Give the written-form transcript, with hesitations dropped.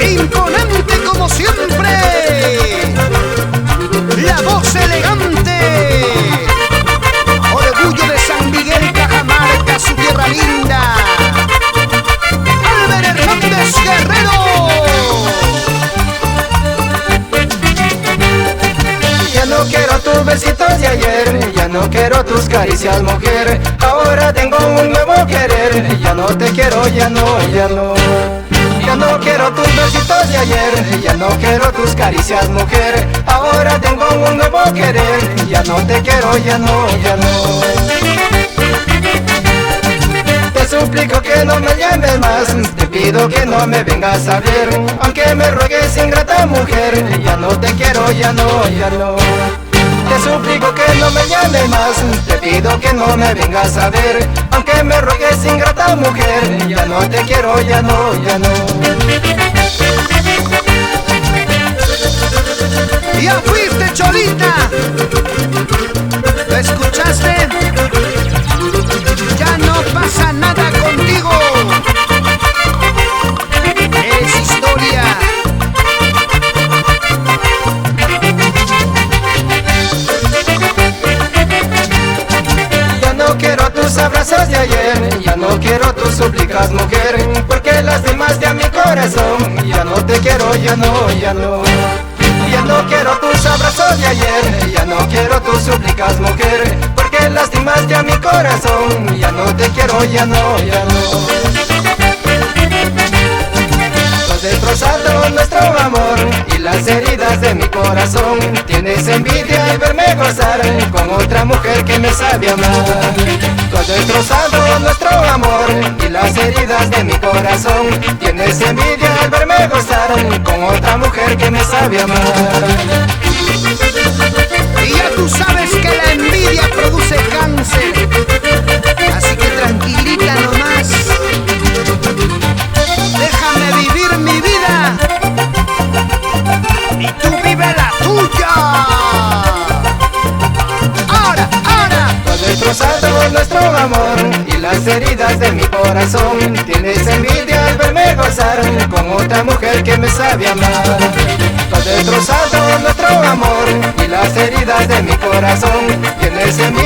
Imponente como siempre, la voz elegante, orgullo de San Miguel, Cajamarca, su tierra linda, Albert Hernández Guerrero. Ya no quiero tus besitos de ayer, ya no quiero tus caricias, mujer. Ahora tengo un nuevo querer, ya no te quiero, ya no, ya no. Ya no quiero tus besitos de ayer, ya no quiero tus caricias, mujer. Ahora tengo un nuevo querer, ya no te quiero, ya no, ya no. Te suplico que no me llames más, te pido que no me vengas a ver, aunque me ruegues, ingrata mujer, ya no te quiero, ya no, ya no. Te suplico que no me llames más, te pido que no me vengas a ver, aunque me ruegues, ingrata mujer, ya no te quiero, ya no, ya no. Ya fuiste, Cholita, ¿lo escuchaste? Ya no pasa nada contigo, eres historia. Ya no quiero tus abrazos de ayer, ya no quiero tus súplicas, mujer, porque lastimaste a mi corazón, ya no te quiero, ya no, ya no. Ya no quiero tus abrazos de ayer, ya no quiero tus súplicas, mujer, porque lastimaste a mi corazón, ya no te quiero, ya no, ya no. Has destrozado nuestro amor y las heridas de mi corazón. Tienes envidia al verme gozar con otra mujer que me sabe amar. Tú has destrozado nuestro amor y las heridas de mi corazón. Tienes envidia al verme gozar con otra mujer que me sabe amar. Y ya tú sabes que la envidia produce cáncer, así que tranquilita nomás, déjame vivir mi vida y tú vive la tuya. Ahora, ahora. Tú has destrozado nuestro amor y las heridas de mi corazón. Tienes envidia al verme gozar con otra mujer que me sabe amar. Tú has destrozado nuestro amor y las heridas de mi corazón. Tienes envidia